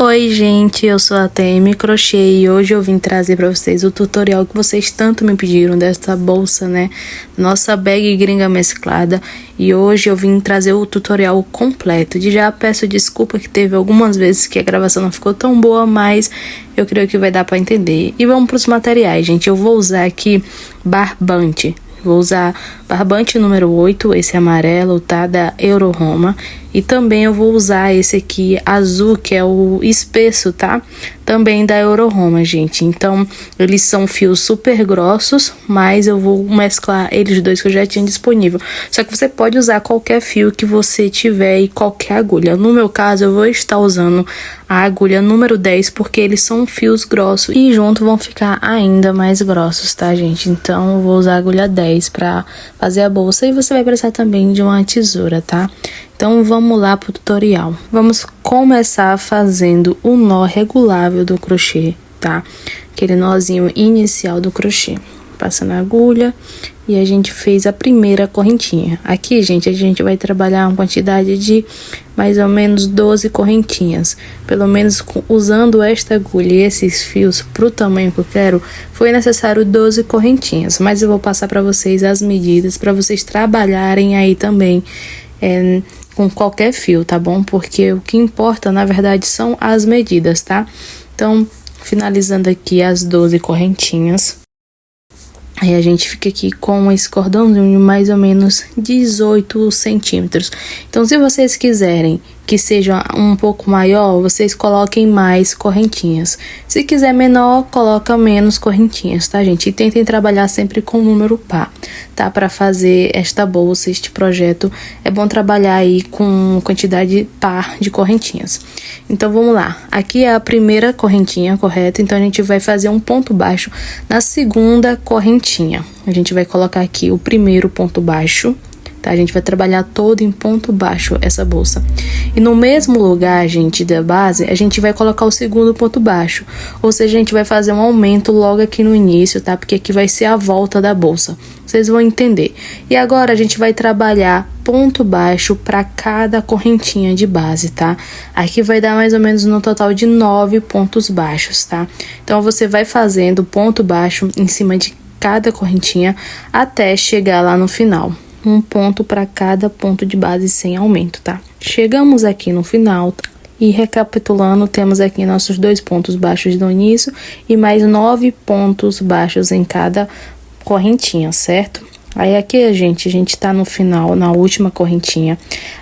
Oi gente, eu sou a TM Crochê e hoje eu vim trazer para vocês o tutorial que vocês tanto me pediram dessa bolsa, né? Nossa bag gringa mesclada. E hoje eu vim trazer o tutorial completo. Já peço desculpa que teve algumas vezes que a gravação não ficou tão boa, mas eu creio que vai dar para entender. E vamos para os materiais, gente. Eu vou usar aqui barbante. Vou usar barbante número 8, esse amarelo, tá? Da Euroroma. E também eu vou usar esse aqui azul, que é o espesso, tá? Também da Euroroma, gente. Então, eles são fios super grossos, mas eu vou mesclar eles dois que eu já tinha disponível. Só que você pode usar qualquer fio que você tiver e qualquer agulha. No meu caso, eu vou estar usando a agulha número 10, porque eles são fios grossos e junto vão ficar ainda mais grossos, tá, gente? Então, eu vou usar a agulha 10 pra fazer a bolsa e você vai precisar também de uma tesoura, tá? Então, vamos lá pro tutorial. Vamos começar fazendo o nó regulável do crochê, tá? Aquele nozinho inicial do crochê. Passando a agulha e a gente fez a primeira correntinha. Aqui, gente, a gente vai trabalhar uma quantidade de mais ou menos 12 correntinhas. Pelo menos usando esta agulha e esses fios pro tamanho que eu quero, foi necessário 12 correntinhas. Mas eu vou passar para vocês as medidas, para vocês trabalharem aí também com qualquer fio, tá bom? Porque o que importa, na verdade, são as medidas, tá? Então, finalizando aqui as 12 correntinhas. Aí a gente fica aqui com esse cordãozinho de mais ou menos 18 centímetros. Então, se vocês quiserem que seja um pouco maior, vocês coloquem mais correntinhas. Se quiser menor, coloca menos correntinhas, tá, gente? E tentem trabalhar sempre com o número par, tá? Para fazer esta bolsa, este projeto, é bom trabalhar aí com quantidade par de correntinhas. Então, vamos lá. Aqui é a primeira correntinha, correto? Então, a gente vai fazer um ponto baixo na segunda correntinha. A gente vai colocar aqui o primeiro ponto baixo, tá? A gente vai trabalhar todo em ponto baixo essa bolsa. E no mesmo lugar, gente, da base, a gente vai colocar o segundo ponto baixo. Ou seja, a gente vai fazer um aumento logo aqui no início, tá? Porque aqui vai ser a volta da bolsa. Vocês vão entender. E agora a gente vai trabalhar ponto baixo para cada correntinha de base, tá? Aqui vai dar mais ou menos no total de 9 pontos baixos, tá? Então, você vai fazendo ponto baixo em cima de cada correntinha até chegar lá no final. Um ponto para cada ponto de base sem aumento, tá? Chegamos aqui no final e recapitulando, temos aqui nossos 2 pontos baixos no início e mais 9 pontos baixos em cada correntinha, certo? Aí aqui a gente tá no final, na última correntinha,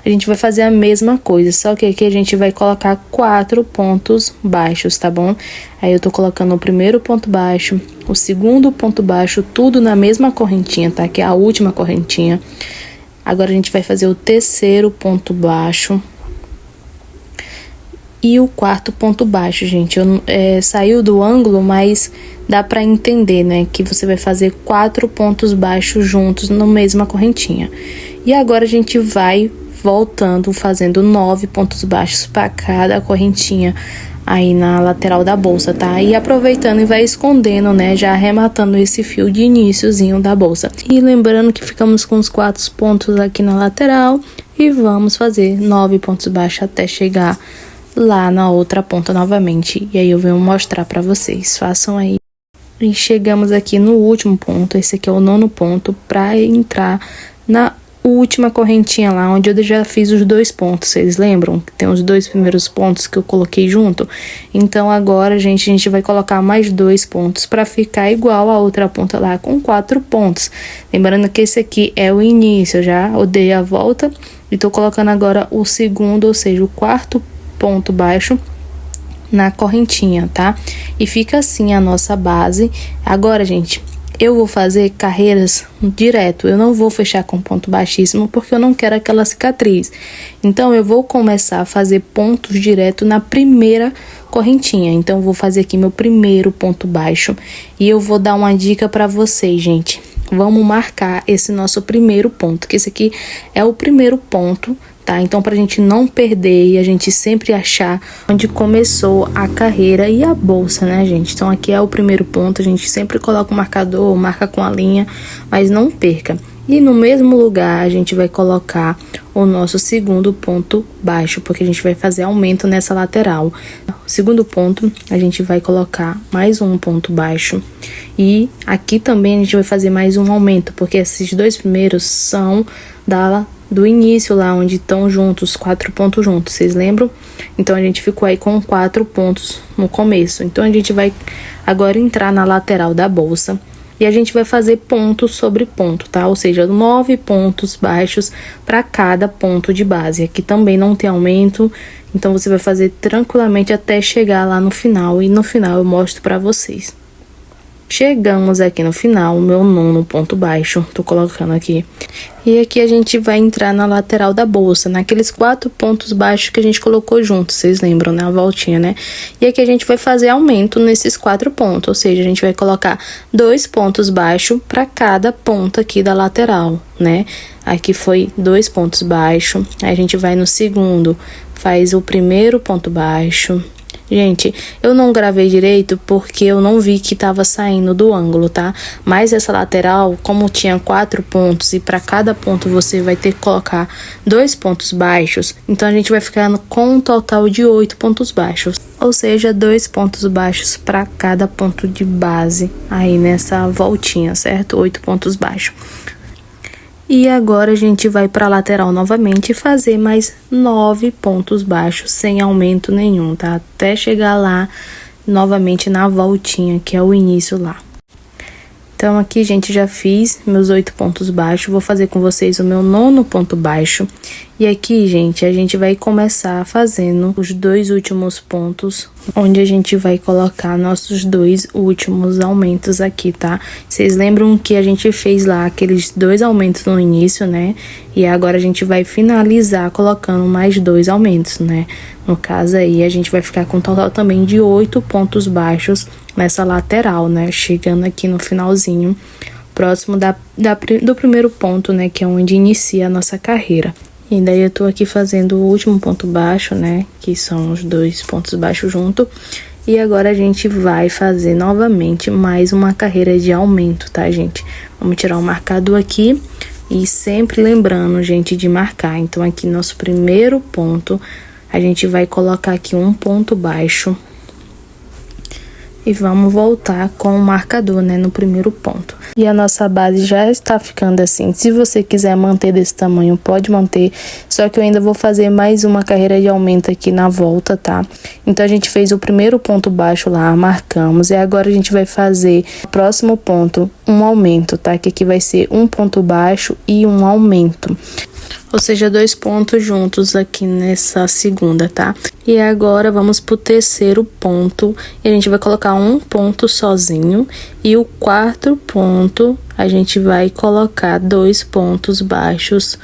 a gente vai fazer a mesma coisa, só que aqui a gente vai colocar 4 pontos baixos, tá bom? Aí eu tô colocando o primeiro ponto baixo, o segundo ponto baixo, tudo na mesma correntinha, tá? Que é a última correntinha. Agora a gente vai fazer o terceiro ponto baixo e o quarto ponto baixo, gente. Saiu do ângulo, mas dá pra entender, né? Que você vai fazer 4 pontos baixos juntos na mesma correntinha. E agora a gente vai voltando, fazendo 9 pontos baixos para cada correntinha aí na lateral da bolsa, tá? E aproveitando e vai escondendo, né? Já arrematando esse fio de iniciozinho da bolsa. E lembrando que ficamos com os 4 pontos aqui na lateral e vamos fazer 9 pontos baixos até chegar lá na outra ponta novamente. E aí eu venho mostrar pra vocês. Façam aí. E chegamos aqui no último ponto. Esse aqui é o 9º ponto pra entrar na última correntinha lá, onde eu já fiz os 2 pontos. Vocês lembram? Tem os 2 primeiros pontos que eu coloquei junto. Então agora, gente, a gente vai colocar mais 2 pontos pra ficar igual a outra ponta lá, com 4 pontos. Lembrando que esse aqui é o início. Eu já dei a volta e tô colocando agora o segundo, ou seja, o quarto ponto baixo na correntinha, tá? E fica assim a nossa base. Agora, gente, eu vou fazer carreiras direto. Eu não vou fechar com ponto baixíssimo, porque eu não quero aquela cicatriz. Então, eu vou começar a fazer pontos direto na primeira correntinha. Então, eu vou fazer aqui meu primeiro ponto baixo. E eu vou dar uma dica pra vocês, gente. Vamos marcar esse nosso primeiro ponto, que esse aqui é o primeiro ponto, tá? Então, pra gente não perder e a gente sempre achar onde começou a carreira e a bolsa, né, gente? Então, aqui é o primeiro ponto, a gente sempre coloca o marcador, marca com a linha, mas não perca. E no mesmo lugar, a gente vai colocar o nosso segundo ponto baixo, porque a gente vai fazer aumento nessa lateral. O segundo ponto, a gente vai colocar mais um ponto baixo. E aqui também a gente vai fazer mais um aumento, porque esses dois primeiros são do início lá, onde estão juntos, 4 pontos juntos, vocês lembram? Então, a gente ficou aí com 4 pontos no começo. Então, a gente vai agora entrar na lateral da bolsa. E a gente vai fazer ponto sobre ponto, tá? Ou seja, 9 pontos baixos para cada ponto de base. Aqui também não tem aumento, então você vai fazer tranquilamente até chegar lá no final. E no final eu mostro para vocês. Chegamos aqui no final, o meu 9º ponto baixo, tô colocando aqui. E aqui a gente vai entrar na lateral da bolsa, naqueles 4 pontos baixos que a gente colocou juntos, vocês lembram, né? A voltinha, né? E aqui a gente vai fazer aumento nesses 4 pontos, ou seja, a gente vai colocar 2 pontos baixos para cada ponta aqui da lateral, né? Aqui foi 2 pontos baixos, aí a gente vai no segundo, faz o primeiro ponto baixo. Gente, eu não gravei direito porque eu não vi que tava saindo do ângulo, tá? Mas essa lateral, como tinha 4 pontos e para cada ponto você vai ter que colocar 2 pontos baixos, então a gente vai ficando com um total de 8 pontos baixos. Ou seja, 2 pontos baixos para cada ponto de base aí nessa voltinha, certo? 8 pontos baixos. E agora a gente vai para a lateral novamente e fazer mais 9 pontos baixos sem aumento nenhum, tá? Até chegar lá novamente na voltinha, que é o início lá. Então, aqui, gente, já fiz meus 8 pontos baixos. Vou fazer com vocês o meu 9º ponto baixo. E aqui, gente, a gente vai começar fazendo os 2 últimos pontos, onde a gente vai colocar nossos 2 últimos aumentos aqui, tá? Vocês lembram que a gente fez lá aqueles 2 aumentos no início, né? E agora a gente vai finalizar colocando mais 2 aumentos, né? No caso aí, a gente vai ficar com um total também de 8 pontos baixos nessa lateral, né? Chegando aqui no finalzinho, próximo do primeiro ponto, né? Que é onde inicia a nossa carreira. E daí eu tô aqui fazendo o último ponto baixo, né? Que são os 2 pontos baixos junto. E agora a gente vai fazer novamente mais uma carreira de aumento, tá, gente? Vamos tirar o marcador aqui e sempre lembrando, gente, de marcar. Então, aqui nosso primeiro ponto, a gente vai colocar aqui um ponto baixo. E vamos voltar com o marcador, né, no primeiro ponto. E a nossa base já está ficando assim. Se você quiser manter desse tamanho, pode manter. Só que eu ainda vou fazer mais uma carreira de aumento aqui na volta, tá? Então, a gente fez o primeiro ponto baixo lá, marcamos. E agora a gente vai fazer o próximo ponto, um aumento, tá? Que aqui vai ser um ponto baixo e um aumento. Ou seja, 2 pontos juntos aqui nessa segunda, tá? E agora vamos pro terceiro ponto e a gente vai colocar um ponto sozinho. E o 4º ponto a gente vai colocar 2 pontos baixos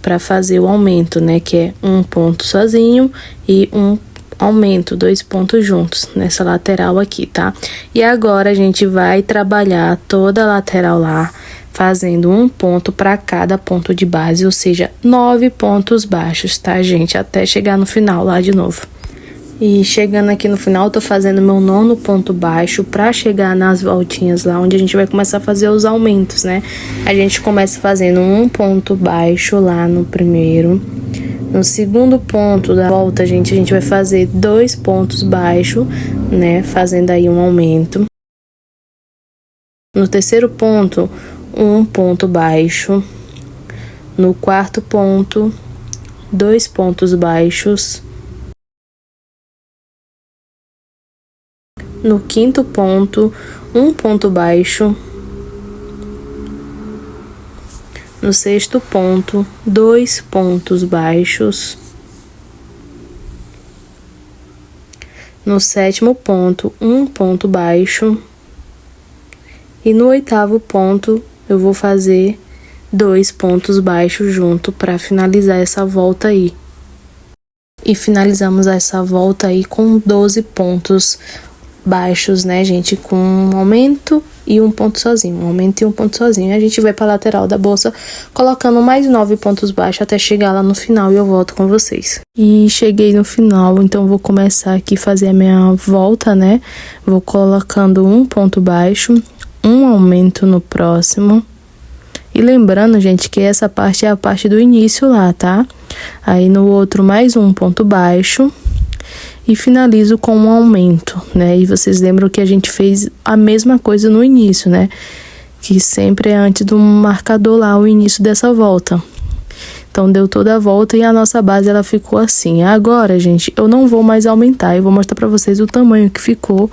para fazer o aumento, né? Que é um ponto sozinho e um aumento, 2 pontos juntos nessa lateral aqui, tá? E agora a gente vai trabalhar toda a lateral lá, fazendo um ponto para cada ponto de base, ou seja, 9 pontos baixos, tá, gente? Até chegar no final lá de novo. E chegando aqui no final, eu tô fazendo meu 9º ponto baixo para chegar nas voltinhas lá, onde a gente vai começar a fazer os aumentos, né? A gente começa fazendo um ponto baixo lá no primeiro. No segundo ponto da volta, gente, a gente vai fazer 2 pontos baixos, né? Fazendo aí um aumento. No terceiro ponto, um ponto baixo. No 4º ponto, 2 pontos baixos. No 5º ponto, um ponto baixo. No 6º ponto, 2 pontos baixos. No 7º ponto, um ponto baixo. E no 8º ponto, eu vou fazer 2 pontos baixos junto para finalizar essa volta aí. E finalizamos essa volta aí com 12 pontos baixos, né, gente? Com um aumento e um ponto sozinho. Um aumento e um ponto sozinho. A gente vai para a lateral da bolsa colocando mais 9 pontos baixos até chegar lá no final e eu volto com vocês. E cheguei no final, então vou começar aqui a fazer a minha volta, né? Vou colocando um ponto baixo, um aumento no próximo E lembrando, gente, que essa parte é a parte do início lá, tá? Aí no outro mais um ponto baixo e finalizo com um aumento, né? E vocês lembram que a gente fez a mesma coisa no início, né? Que sempre é antes do marcador lá, o início dessa volta. Então, deu toda a volta e a nossa base, ela ficou assim. Agora, gente, eu não vou mais aumentar. Eu vou mostrar pra vocês o tamanho que ficou.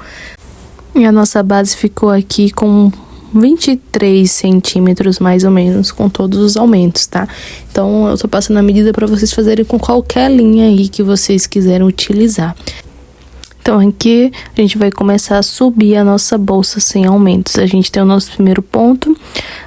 E a nossa base ficou aqui com 23 centímetros, mais ou menos, com todos os aumentos, tá? Então, eu tô passando a medida pra vocês fazerem com qualquer linha aí que vocês quiserem utilizar. Então, aqui a gente vai começar a subir a nossa bolsa sem aumentos. A gente tem o nosso primeiro ponto,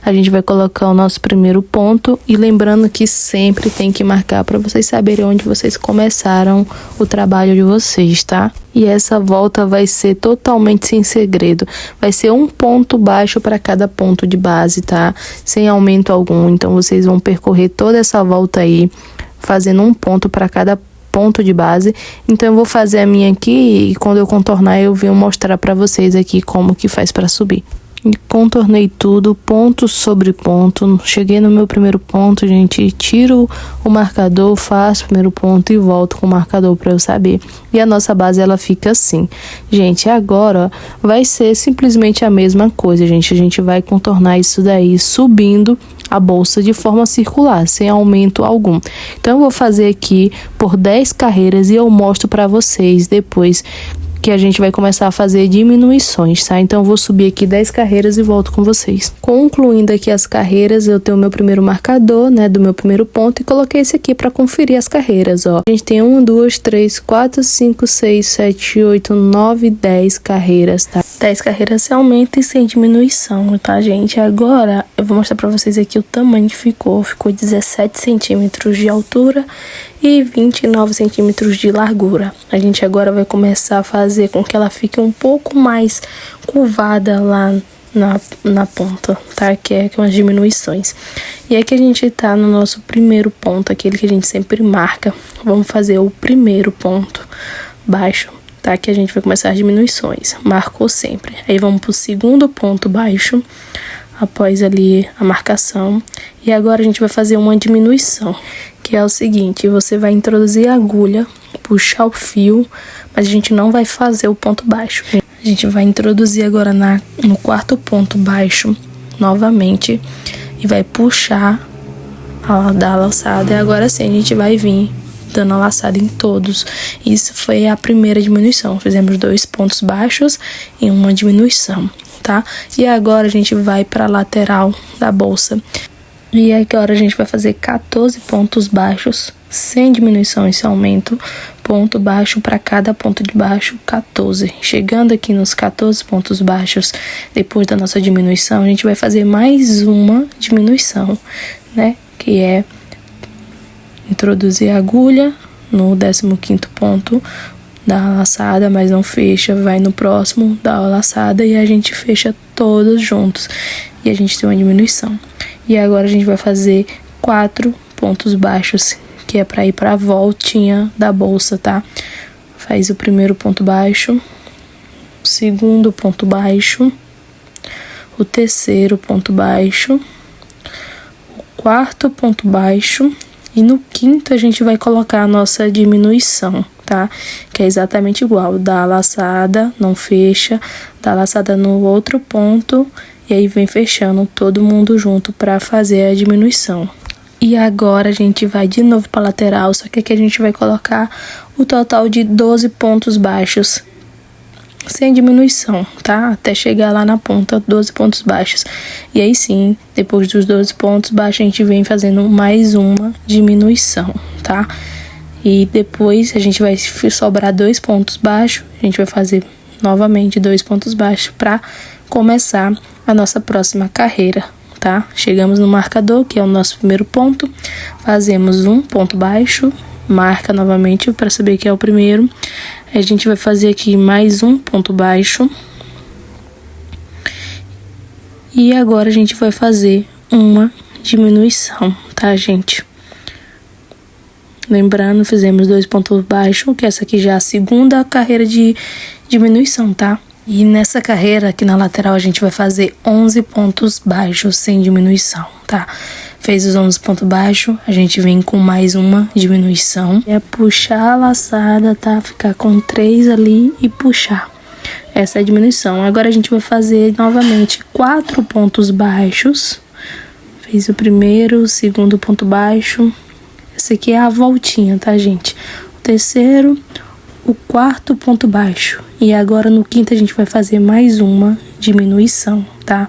a gente vai colocar o nosso primeiro ponto e lembrando que sempre tem que marcar para vocês saberem onde vocês começaram o trabalho de vocês, tá? E essa volta vai ser totalmente sem segredo. Vai ser um ponto baixo para cada ponto de base, tá? Sem aumento algum. Então, vocês vão percorrer toda essa volta aí, fazendo um ponto para cada ponto de base. Então eu vou fazer a minha aqui e quando eu contornar eu venho mostrar para vocês aqui como que faz para subir. E contornei tudo, ponto sobre ponto. Cheguei no meu primeiro ponto, gente, tiro o marcador, faço o primeiro ponto e volto com o marcador para eu saber. E a nossa base, ela fica assim. Gente, agora vai ser simplesmente a mesma coisa, gente. A gente vai contornar isso daí subindo a bolsa de forma circular, sem aumento algum. Então, eu vou fazer aqui por 10 carreiras e eu mostro para vocês depois que a gente vai começar a fazer diminuições, tá? Então, eu vou subir aqui 10 carreiras e volto com vocês. Concluindo aqui as carreiras, eu tenho o meu primeiro marcador, né, do meu primeiro ponto e coloquei esse aqui para conferir as carreiras, ó. A gente tem 1, 2, 3, 4, 5, 6, 7, 8, 9, 10 carreiras, tá? 10 carreiras sem aumento e sem diminuição, tá, gente? Agora, eu vou mostrar para vocês aqui o tamanho que ficou. Ficou 17 centímetros de altura e 29 centímetros de largura. A gente agora vai começar a fazer com que ela fique um pouco mais curvada lá na ponta, tá? Que é com as diminuições. E aqui a gente tá no nosso primeiro ponto, aquele que a gente sempre marca. Vamos fazer o primeiro ponto baixo, tá? Que a gente vai começar as diminuições. Marcou sempre. Aí vamos pro segundo ponto baixo, após ali a marcação. E agora a gente vai fazer uma diminuição, que é o seguinte: você vai introduzir a agulha, puxar o fio, mas a gente não vai fazer o ponto baixo. A gente vai introduzir agora no quarto ponto baixo, novamente, e vai puxar da laçada. E agora sim a gente vai vir dando a laçada em todos. Isso foi a primeira diminuição. Fizemos 2 pontos baixos e uma diminuição, tá? E agora a gente vai para a lateral da bolsa. E agora a gente vai fazer 14 pontos baixos, sem diminuição e sem aumento, ponto baixo para cada ponto de baixo, 14. Chegando aqui nos 14 pontos baixos, depois da nossa diminuição, a gente vai fazer mais uma diminuição, né? Que é introduzir a agulha no 15º ponto, dá a laçada, mas não fecha, vai no próximo, dá a laçada e a gente fecha todos juntos. E a gente tem uma diminuição. E agora a gente vai fazer 4 pontos baixos, que é para ir para a voltinha da bolsa, tá? Faz o primeiro ponto baixo, o segundo ponto baixo, o terceiro ponto baixo, o quarto ponto baixo e no quinto a gente vai colocar a nossa diminuição, tá? Que é exatamente igual, dá a laçada, não fecha, dá a laçada no outro ponto e aí vem fechando todo mundo junto para fazer a diminuição. E agora a gente vai de novo para a lateral, só que aqui a gente vai colocar o total de 12 pontos baixos, sem diminuição, tá? Até chegar lá na ponta, 12 pontos baixos. E aí sim, depois dos 12 pontos baixos, a gente vem fazendo mais uma diminuição, tá? E depois a gente vai sobrar 2 pontos baixos, a gente vai fazer novamente 2 pontos baixos para começar a nossa próxima carreira, tá? Chegamos no marcador, que é o nosso primeiro ponto, fazemos um ponto baixo, marca novamente para saber que é o primeiro. A gente vai fazer aqui mais um ponto baixo. E agora a gente vai fazer uma diminuição, tá, gente? Lembrando, fizemos 2 pontos baixos, que essa aqui já é a segunda carreira de diminuição, tá? E nessa carreira aqui na lateral a gente vai fazer 11 pontos baixos sem diminuição, tá? Fez os 11 pontos baixos, a gente vem com mais uma diminuição. É puxar a laçada, tá? Ficar com 3 ali e puxar. Essa é a diminuição. Agora a gente vai fazer novamente 4 pontos baixos. Fez o primeiro, o segundo ponto baixo. Essa aqui é a voltinha, tá, gente? O terceiro, o quarto ponto baixo. E agora no quinto a gente vai fazer mais uma diminuição, tá?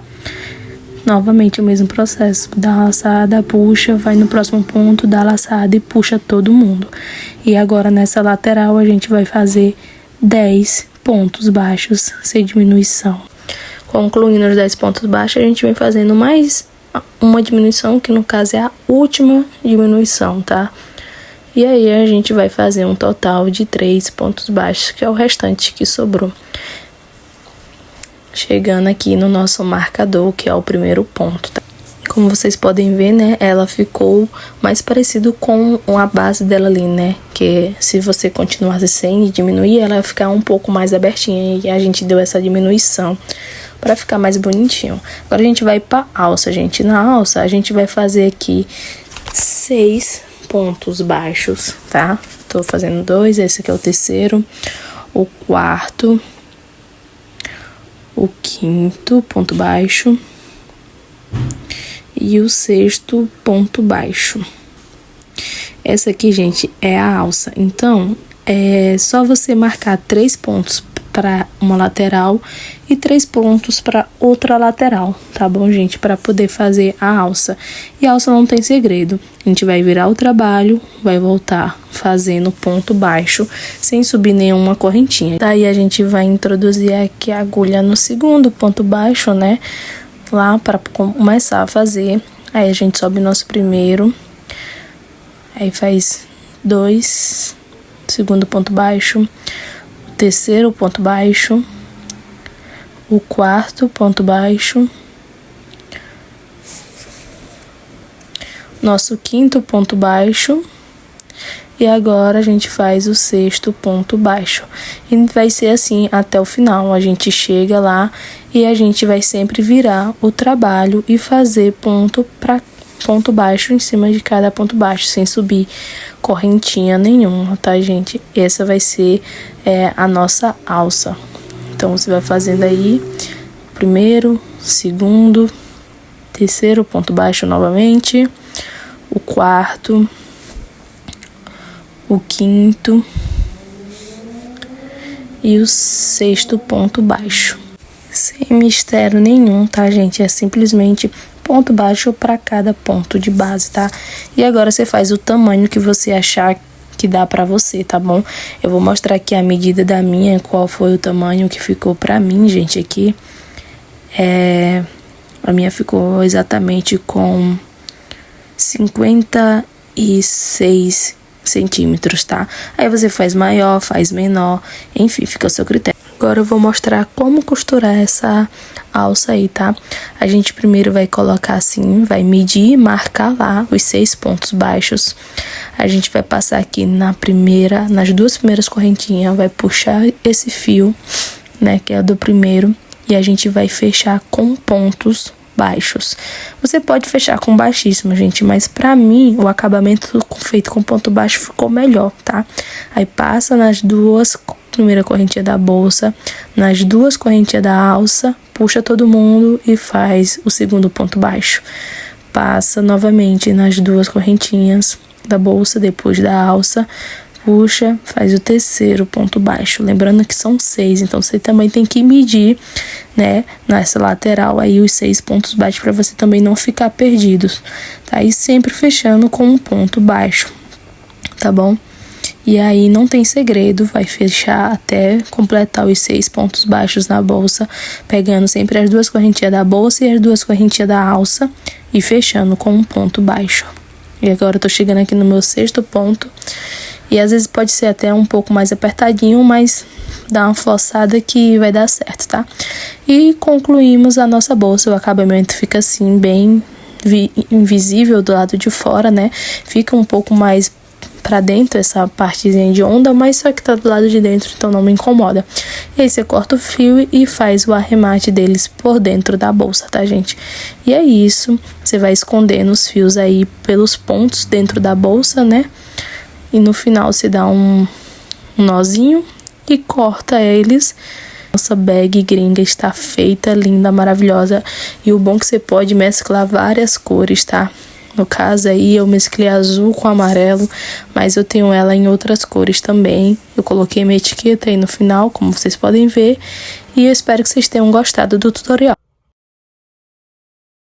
Novamente o mesmo processo. Dá a laçada, puxa, vai no próximo ponto, dá a laçada e puxa todo mundo. E agora nessa lateral a gente vai fazer 10 pontos baixos sem diminuição. Concluindo os 10 pontos baixos, a gente vem fazendo mais uma diminuição, que no caso é a última diminuição, tá? E aí a gente vai fazer um total de 3 pontos baixos, que é o restante que sobrou. Chegando aqui no nosso marcador, que é o primeiro ponto, tá? Como vocês podem ver, né, ela ficou mais parecido com a base dela ali, né? Que se você continuasse sem diminuir, ela ia ficar um pouco mais abertinha. E a gente deu essa diminuição para ficar mais bonitinho. Agora a gente vai pra alça, gente. Na alça, a gente vai fazer aqui 6 pontos baixos, tá? Tô fazendo 2, esse aqui é o terceiro, o quarto, o quinto ponto baixo e o sexto ponto baixo. Essa aqui, gente, é a alça. Então, é só você marcar 3 pontos para uma lateral e 3 pontos para outra lateral, tá bom, gente? Para poder fazer a alça. E a alça não tem segredo. A gente vai virar o trabalho, vai voltar fazendo ponto baixo, sem subir nenhuma correntinha. Daí a gente vai introduzir aqui a agulha no segundo ponto baixo, né? Lá para começar a fazer. Aí a gente sobe nosso primeiro. Aí faz 2, segundo ponto baixo, o terceiro ponto baixo, o quarto ponto baixo, nosso quinto ponto baixo, e agora a gente faz o sexto ponto baixo. E vai ser assim até o final. A gente chega lá e a gente vai sempre virar o trabalho e fazer ponto baixo em cima de cada ponto baixo, sem subir correntinha nenhuma, tá, gente? Essa vai ser a nossa alça. Então, você vai fazendo aí primeiro, segundo, terceiro ponto baixo novamente, o quarto, o quinto e o sexto ponto baixo. Sem mistério nenhum, tá, gente? É simplesmente ponto baixo para cada ponto de base, tá? E agora você faz o tamanho que você achar que dá pra você, tá bom? Eu vou mostrar aqui a medida da minha, qual foi o tamanho que ficou pra mim, gente, aqui. A minha ficou exatamente com 56 centímetros, tá? Aí você faz maior, faz menor, enfim, fica ao seu critério. Agora eu vou mostrar como costurar essa alça aí, tá? A gente primeiro vai colocar assim, vai medir e marcar lá os 6 pontos baixos. A gente vai passar aqui nas duas primeiras correntinhas, vai puxar esse fio, né, que é do primeiro, e a gente vai fechar com pontos baixos. Você pode fechar com baixíssimo, gente, mas pra mim o acabamento feito com ponto baixo ficou melhor, tá? Aí passa nas duas primeira correntinha da bolsa, nas duas correntinhas da alça, puxa todo mundo e faz o segundo ponto baixo. Passa novamente nas duas correntinhas da bolsa, depois da alça, puxa, faz o terceiro ponto baixo. Lembrando que são 6, então você também tem que medir, né, nessa lateral aí os 6 pontos baixos para você também não ficar perdido, tá? E sempre fechando com um ponto baixo, tá bom? E aí não tem segredo, vai fechar até completar os 6 pontos baixos na bolsa, pegando sempre as duas correntinhas da bolsa e as duas correntinhas da alça e fechando com um ponto baixo. E agora eu tô chegando aqui no meu sexto ponto, e às vezes pode ser até um pouco mais apertadinho, mas dá uma forçada que vai dar certo, tá? E concluímos a nossa bolsa, o acabamento fica assim bem invisível do lado de fora, né? Fica um pouco mais pra dentro, essa partezinha de onda, mas só que tá do lado de dentro, então não me incomoda. E aí você corta o fio e faz o arremate deles por dentro da bolsa, tá, gente? E é isso, você vai escondendo os fios aí pelos pontos dentro da bolsa, né? E no final você dá um nozinho e corta eles. Nossa bag gringa está feita, linda, maravilhosa. E o bom é que você pode mesclar várias cores, tá? No caso aí eu mesclei azul com amarelo, mas eu tenho ela em outras cores também. Eu coloquei minha etiqueta aí no final, como vocês podem ver. E eu espero que vocês tenham gostado do tutorial.